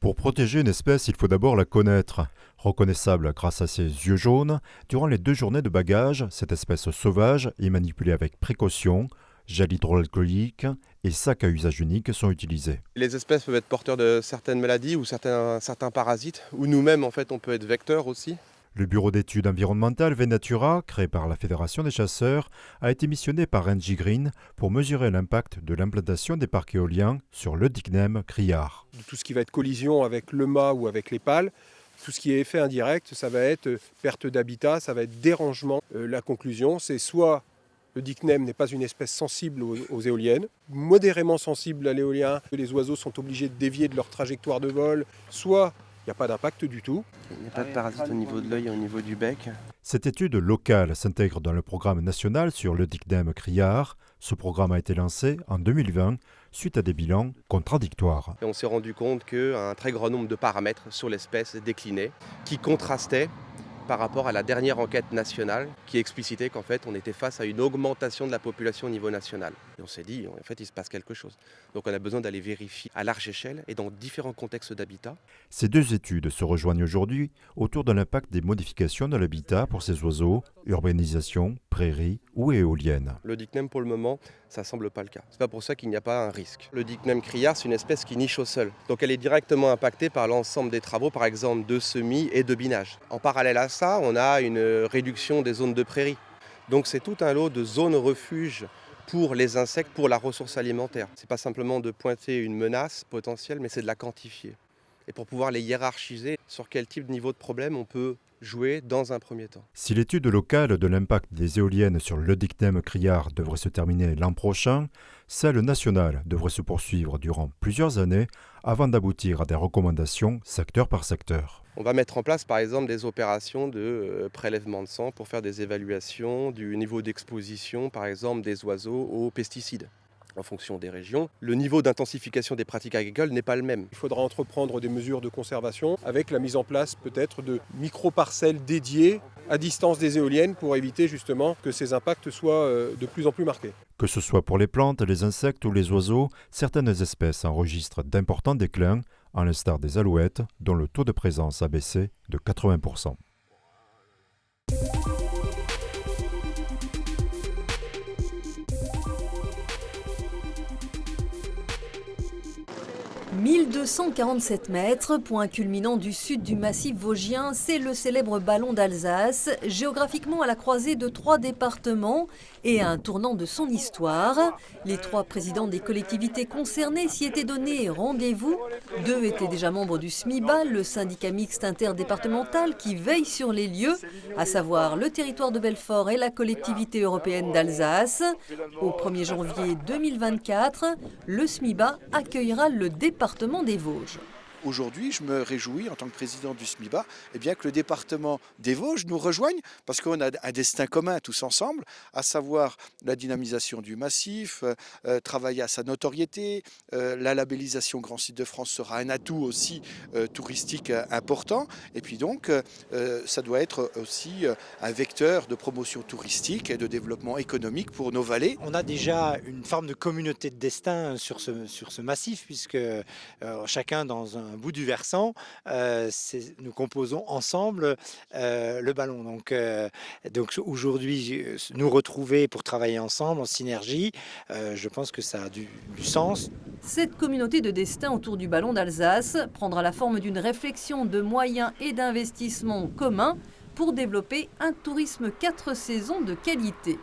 Pour protéger une espèce, il faut d'abord la connaître. Reconnaissable grâce à ses yeux jaunes, durant les 2 journées de bagage, cette espèce sauvage est manipulée avec précaution. Gel hydroalcoolique et sacs à usage unique sont utilisés. Les espèces peuvent être porteurs de certaines maladies ou certains parasites, ou nous-mêmes en fait on peut être vecteurs aussi. Le bureau d'études environnementales Venatura, créé par la Fédération des chasseurs, a été missionné par Engie Green pour mesurer l'impact de l'implantation des parcs éoliens sur le Dicknam criard. Tout ce qui va être collision avec le mât ou avec les pales, tout ce qui est effet indirect, ça va être perte d'habitat, ça va être dérangement. La conclusion, c'est soit le Dicknam n'est pas une espèce sensible aux éoliennes, modérément sensible à l'éolien, les oiseaux sont obligés de dévier de leur trajectoire de vol, soit il n'y a pas d'impact du tout. Il n'y a pas de parasites au niveau de l'œil et au niveau du bec. Cette étude locale s'intègre dans le programme national sur le Dicknam criard. Ce programme a été lancé en 2020 suite à des bilans contradictoires. Et on s'est rendu compte qu'un très grand nombre de paramètres sur l'espèce déclinaient, qui contrastaient par rapport à la dernière enquête nationale qui explicitait qu'en fait on était face à une augmentation de la population au niveau national. Et on s'est dit en fait il se passe quelque chose. Donc on a besoin d'aller vérifier à large échelle et dans différents contextes d'habitat. Ces 2 études se rejoignent aujourd'hui autour de l'impact des modifications de l'habitat pour ces oiseaux, urbanisation, prairies ou éoliennes. Le Dicknam pour le moment, ça semble pas le cas. C'est pas pour ça qu'il n'y a pas un risque. Le Dicknam criard, c'est une espèce qui niche au sol. Donc elle est directement impactée par l'ensemble des travaux, par exemple de semis et de binage. En parallèle à ça, on a une réduction des zones de prairies. Donc c'est tout un lot de zones refuges pour les insectes, pour la ressource alimentaire. C'est pas simplement de pointer une menace potentielle, mais c'est de la quantifier. Et pour pouvoir les hiérarchiser, sur quel type de niveau de problème on peut jouer dans un premier temps. Si l'étude locale de l'impact des éoliennes sur le Dicknam criard devrait se terminer l'an prochain, celle nationale devrait se poursuivre durant plusieurs années avant d'aboutir à des recommandations secteur par secteur. On va mettre en place par exemple des opérations de prélèvement de sang pour faire des évaluations du niveau d'exposition par exemple des oiseaux aux pesticides. En fonction des régions, le niveau d'intensification des pratiques agricoles n'est pas le même. Il faudra entreprendre des mesures de conservation avec la mise en place peut-être de micro-parcelles dédiées à distance des éoliennes pour éviter justement que ces impacts soient de plus en plus marqués. Que ce soit pour les plantes, les insectes ou les oiseaux, certaines espèces enregistrent d'importants déclins, à l'instar des alouettes, dont le taux de présence a baissé de 80%. 1247 mètres, point culminant du sud du massif vosgien, c'est le célèbre ballon d'Alsace, géographiquement à la croisée de 3 départements et à un tournant de son histoire. Les 3 présidents des collectivités concernées s'y étaient donné rendez-vous. 2 étaient déjà membres du SMIBA, le syndicat mixte interdépartemental qui veille sur les lieux, à savoir le territoire de Belfort et la collectivité européenne d'Alsace. Au 1er janvier 2024, le SMIBA accueillera le département des Vosges. Aujourd'hui, je me réjouis en tant que président du SMIBA que le département des Vosges nous rejoigne parce qu'on a un destin commun tous ensemble, à savoir la dynamisation du massif, travailler à sa notoriété. La labellisation Grand Site de France sera un atout aussi touristique important. Et puis donc, ça doit être aussi un vecteur de promotion touristique et de développement économique pour nos vallées. On a déjà une forme de communauté de destin sur ce massif puisque chacun dans un bout du versant, nous composons ensemble le ballon. Donc aujourd'hui, nous retrouver pour travailler ensemble en synergie, je pense que ça a du sens. Cette communauté de destin autour du ballon d'Alsace prendra la forme d'une réflexion de moyens et d'investissements communs pour développer un tourisme 4 saisons de qualité.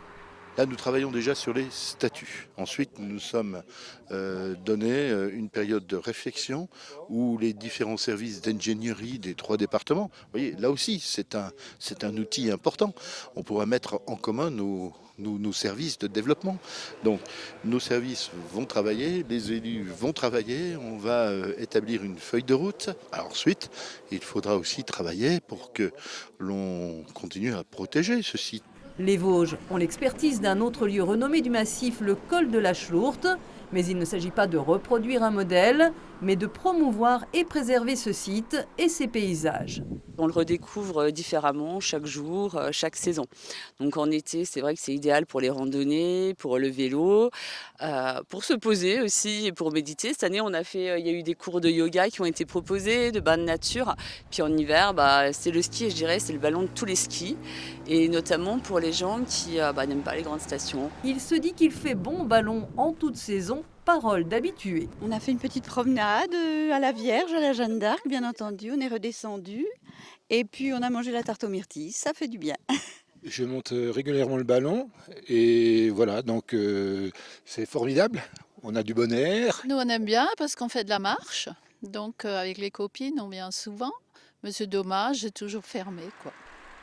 Là, nous travaillons déjà sur les statuts. Ensuite, nous nous sommes donné une période de réflexion où les différents services d'ingénierie des 3 départements, vous voyez, là aussi, c'est un outil important. On pourra mettre en commun nos services de développement. Donc, nos services vont travailler, les élus vont travailler, on va établir une feuille de route. Alors ensuite, il faudra aussi travailler pour que l'on continue à protéger ce site. Les Vosges ont l'expertise d'un autre lieu renommé du massif, le col de la Schlourte, mais il ne s'agit pas de reproduire un modèle, mais de promouvoir et préserver ce site et ses paysages. On le redécouvre différemment chaque jour, chaque saison. Donc en été, c'est vrai que c'est idéal pour les randonnées, pour le vélo, pour se poser aussi et pour méditer. Cette année, il y a eu des cours de yoga qui ont été proposés, de bains de nature. Puis en hiver, c'est le ski et je dirais c'est le ballon de tous les skis. Et notamment pour les gens qui n'aiment pas les grandes stations. Il se dit qu'il fait bon ballon en toute saison. Parole d'habitué. On a fait une petite promenade à la Vierge, à la Jeanne d'Arc, bien entendu. On est redescendu et puis on a mangé la tarte aux myrtilles. Ça fait du bien. Je monte régulièrement le ballon et voilà, donc c'est formidable. On a du bon air. Nous, on aime bien parce qu'on fait de la marche. Donc avec les copines, on vient souvent. Mais c'est dommage, c'est toujours fermé, quoi.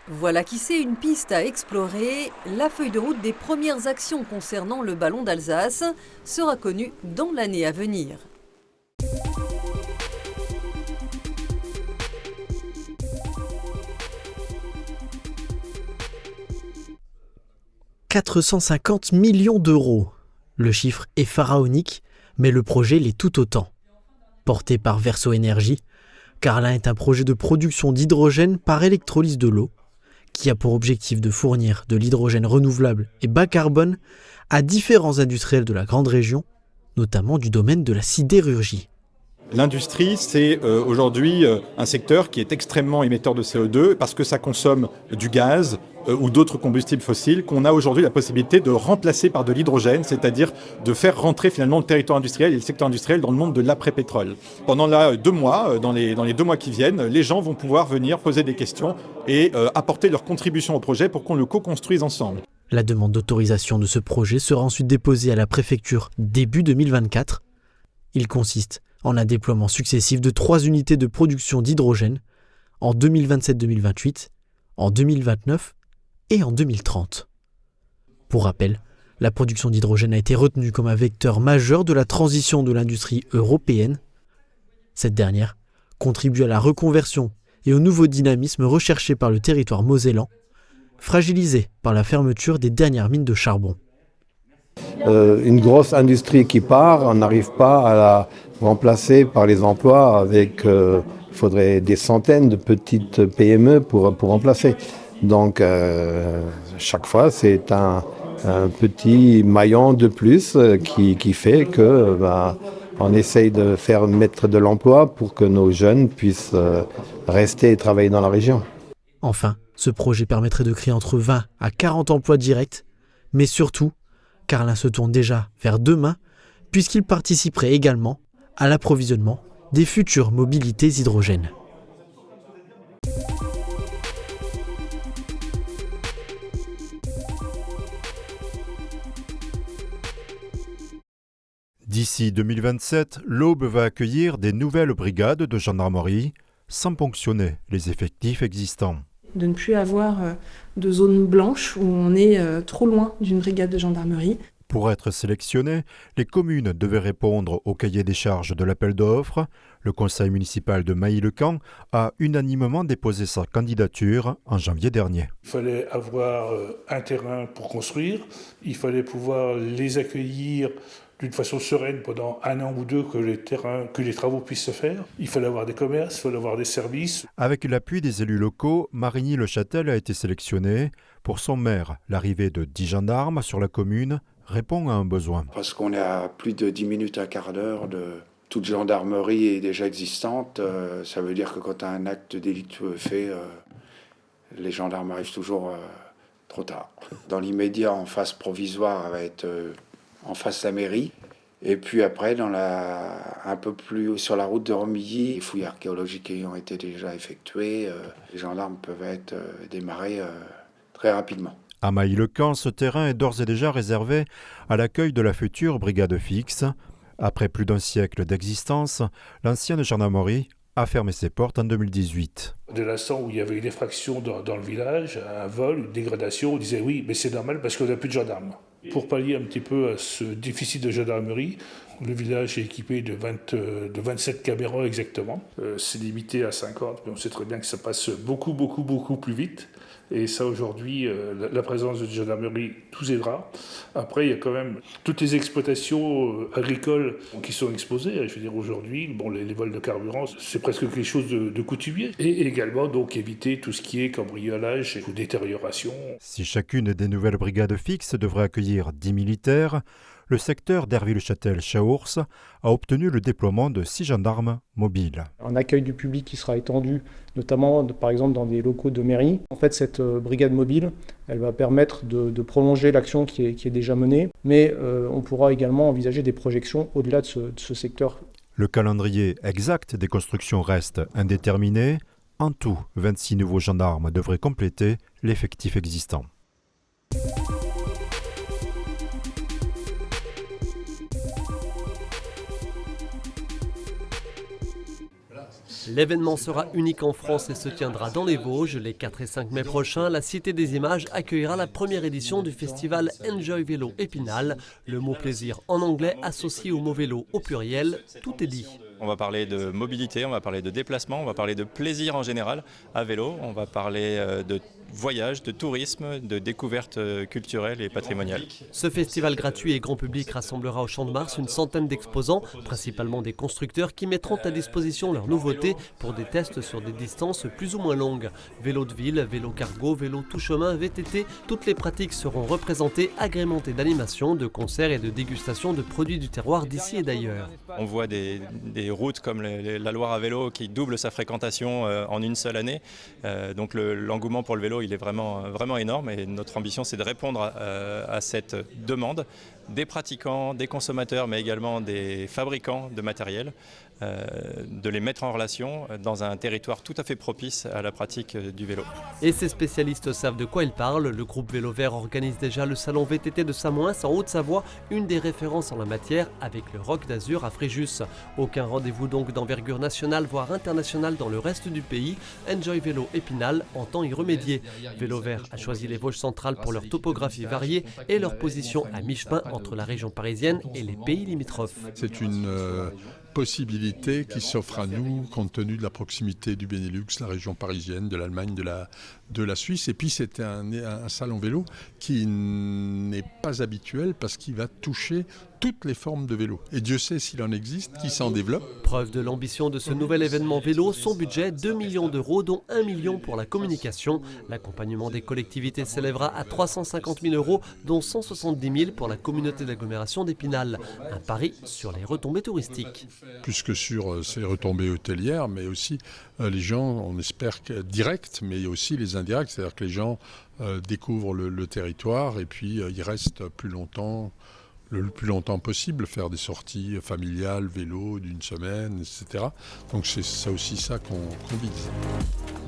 Voilà qui c'est une piste à explorer. La feuille de route des premières actions concernant le ballon d'Alsace sera connue dans l'année à venir. « 450 millions d'euros. Le chiffre est pharaonique, mais le projet l'est tout autant. Porté par Verso Énergie, Carlin est un projet de production d'hydrogène par électrolyse de l'eau, qui a pour objectif de fournir de l'hydrogène renouvelable et bas carbone à différents industriels de la grande région, notamment du domaine de la sidérurgie. L'industrie, c'est aujourd'hui un secteur qui est extrêmement émetteur de CO2 parce que ça consomme du gaz ou d'autres combustibles fossiles qu'on a aujourd'hui la possibilité de remplacer par de l'hydrogène, c'est-à-dire de faire rentrer finalement le territoire industriel et le secteur industriel dans le monde de l'après-pétrole. Pendant 2 mois, dans les 2 mois qui viennent, les gens vont pouvoir venir poser des questions et apporter leur contribution au projet pour qu'on le co-construise ensemble. La demande d'autorisation de ce projet sera ensuite déposée à la préfecture début 2024. Il consiste en un déploiement successif de 3 unités de production d'hydrogène en 2027-2028, en 2029 et en 2030. Pour rappel, la production d'hydrogène a été retenue comme un vecteur majeur de la transition de l'industrie européenne. Cette dernière contribue à la reconversion et au nouveau dynamisme recherché par le territoire mosellan, fragilisé par la fermeture des dernières mines de charbon. Une grosse industrie qui part, on n'arrive pas à la remplacer par les emplois avec, il faudrait des centaines de petites PME pour remplacer. Donc chaque fois c'est un petit maillon de plus qui fait que on essaye de faire mettre de l'emploi pour que nos jeunes puissent rester et travailler dans la région. Enfin, ce projet permettrait de créer entre 20 à 40 emplois directs, mais surtout, Carlin se tourne déjà vers demain, puisqu'il participerait également à l'approvisionnement des futures mobilités hydrogènes. D'ici 2027, l'Aube va accueillir des nouvelles brigades de gendarmerie sans ponctionner les effectifs existants. De ne plus avoir de zone blanche où on est trop loin d'une brigade de gendarmerie. Pour être sélectionnés, les communes devaient répondre au cahier des charges de l'appel d'offres. Le conseil municipal de Mailly-le-Camp a unanimement déposé sa candidature en janvier dernier. Il fallait avoir un terrain pour construire, il fallait pouvoir les accueillir d'une façon sereine pendant 1 an ou 2 que les travaux puissent se faire. Il fallait avoir des commerces, il fallait avoir des services. Avec l'appui des élus locaux, Marigny-le-Châtel a été sélectionné. Pour son maire, l'arrivée de 10 gendarmes sur la commune répond à un besoin. Parce qu'on est à plus de 10 minutes, un quart d'heure de toute gendarmerie est déjà existante. Ça veut dire que quand un acte délictueux est fait, les gendarmes arrivent toujours trop tard. Dans l'immédiat, en phase provisoire, va être en face de la mairie. Et puis après, un peu plus sur la route de Romilly, les fouilles archéologiques ayant été déjà effectuées, les gendarmes peuvent être démarrés très rapidement. À Mailly-le-Camp, ce terrain est d'ores et déjà réservé à l'accueil de la future brigade fixe. Après plus d'1 siècle d'existence, l'ancienne gendarmerie a fermé ses portes en 2018. Dès l'instant où il y avait une effraction dans le village, un vol, une dégradation, on disait oui, mais c'est normal parce qu'on n'a plus de gendarmes. Pour pallier un petit peu à ce déficit de gendarmerie, Le village est équipé de 27 caméras exactement. C'est limité à 50, mais on sait très bien que ça passe beaucoup plus vite. Et ça, aujourd'hui, la présence de gendarmerie nous aidera. Après, il y a quand même toutes les exploitations agricoles qui sont exposées. Je veux dire, aujourd'hui, les vols de carburant, c'est presque quelque chose de coutumier. Et également, donc, éviter tout ce qui est cambriolage ou détérioration. Si chacune des nouvelles brigades fixes devrait accueillir 10 militaires, le secteur d'Erville-Châtel-Chaours a obtenu le déploiement de 6 gendarmes mobiles. Un accueil du public qui sera étendu, notamment par exemple dans des locaux de mairie. En fait, cette brigade mobile, elle va permettre de prolonger l'action qui est déjà menée, mais on pourra également envisager des projections au-delà de ce secteur. Le calendrier exact des constructions reste indéterminé. En tout, 26 nouveaux gendarmes devraient compléter l'effectif existant. L'événement sera unique en France et se tiendra dans les Vosges. Les 4 et 5 mai prochains, la Cité des Images accueillera la première édition du festival Enjoy Vélo Épinal. Le mot plaisir en anglais associé au mot vélo au pluriel, tout est dit. On va parler de mobilité, on va parler de déplacement, on va parler de plaisir en général à vélo, on va parler de voyage, de tourisme, de découverte culturelle et patrimoniale. Ce festival gratuit et grand public rassemblera au Champ de Mars une centaine d'exposants, principalement des constructeurs qui mettront à disposition leurs nouveautés pour des tests sur des distances plus ou moins longues. Vélo de ville, vélo cargo, vélo tout chemin, VTT, toutes les pratiques seront représentées, agrémentées d'animations, de concerts et de dégustations de produits du terroir d'ici et d'ailleurs. On voit des routes comme la Loire à vélo qui double sa fréquentation en une seule année. Donc l'engouement pour le vélo, il est vraiment énorme et notre ambition c'est de répondre à cette demande des pratiquants, des consommateurs mais également des fabricants de matériel, de les mettre en relation dans un territoire tout à fait propice à la pratique du vélo. Et ces spécialistes savent de quoi ils parlent. Le groupe Vélo Vert organise déjà le salon VTT de Samoëns en Haute-Savoie, une des références en la matière avec le Roc d'Azur à Fréjus. Aucun rendez-vous donc d'envergure nationale voire internationale dans le reste du pays. Enjoy Vélo Épinal entend y remédier. Vélo Vert a choisi les Vosges centrales pour leur topographie variée et leur position à mi-chemin entre la région parisienne et les pays limitrophes. C'est une possibilité qui s'offre à nous compte tenu de la proximité du Benelux, la région parisienne, de l'Allemagne, de la Suisse. Et puis c'est un salon vélo qui n'est pas habituel parce qu'il va toucher toutes les formes de vélo. Et Dieu sait s'il en existe, qui s'en développe. Preuve de l'ambition de ce nouvel événement vélo, son budget 2 millions d'euros, dont 1 million pour la communication. L'accompagnement des collectivités s'élèvera à 350 000 euros, dont 170 000 pour la communauté d'agglomération d'Épinal. Un pari sur les retombées touristiques. Plus que sur ces retombées hôtelières, mais aussi les gens, on espère directs, mais aussi les indirects, c'est-à-dire que les gens découvrent le territoire et puis ils restent plus longtemps, le plus longtemps possible, faire des sorties familiales, vélo, d'une semaine, etc. Donc c'est ça aussi ça qu'on vise.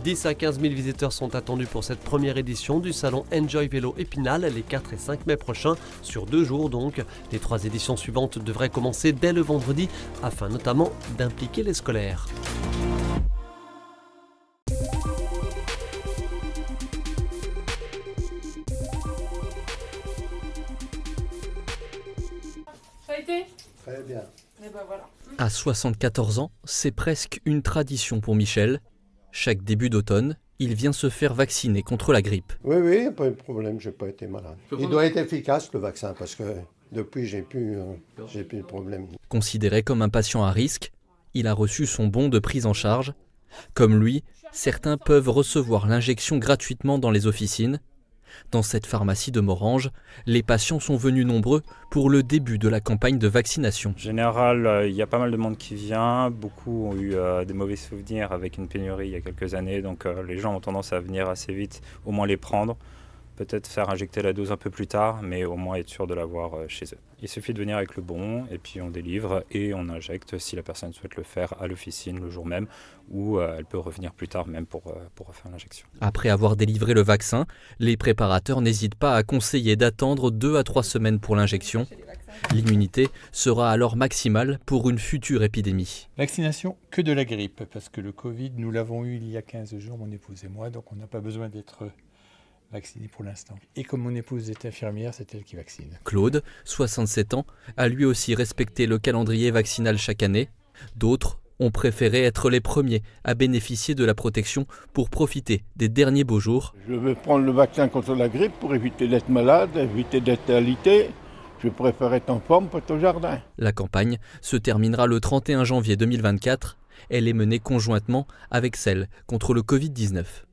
10 à 15 000 visiteurs sont attendus pour cette première édition du salon Enjoy Vélo Épinal les 4 et 5 mai prochains, sur 2 jours donc. Les 3 éditions suivantes devraient commencer dès le vendredi, afin notamment d'impliquer les scolaires. Très bien. Et ben voilà. À 74 ans, c'est presque une tradition pour Michel. Chaque début d'automne, il vient se faire vacciner contre la grippe. Oui, pas de problème, j'ai pas été malade. Il doit être efficace le vaccin parce que depuis j'ai plus de problème. Considéré comme un patient à risque, il a reçu son bon de prise en charge. Comme lui, certains peuvent recevoir l'injection gratuitement dans les officines. Dans cette pharmacie de Morhange, les patients sont venus nombreux pour le début de la campagne de vaccination. En général, il y a pas mal de monde qui vient. Beaucoup ont eu des mauvais souvenirs avec une pénurie il y a quelques années. Donc les gens ont tendance à venir assez vite, au moins les prendre. Peut-être faire injecter la dose un peu plus tard, mais au moins être sûr de l'avoir chez eux. Il suffit de venir avec le bon, et puis on délivre et on injecte si la personne souhaite le faire à l'officine le jour même, ou elle peut revenir plus tard même pour refaire l'injection. Après avoir délivré le vaccin, les préparateurs n'hésitent pas à conseiller d'attendre 2 à 3 semaines pour l'injection. L'immunité sera alors maximale pour une future épidémie. Vaccination que de la grippe, parce que le Covid, nous l'avons eu il y a 15 jours, mon épouse et moi, donc on n'a pas besoin d'être vacciné pour l'instant. Et comme mon épouse est infirmière, c'est elle qui vaccine. Claude, 67 ans, a lui aussi respecté le calendrier vaccinal chaque année. D'autres ont préféré être les premiers à bénéficier de la protection pour profiter des derniers beaux jours. Je vais prendre le vaccin contre la grippe pour éviter d'être malade, éviter d'être alité. Je préfère être en forme pour être au jardin. La campagne se terminera le 31 janvier 2024. Elle est menée conjointement avec celle contre le Covid-19.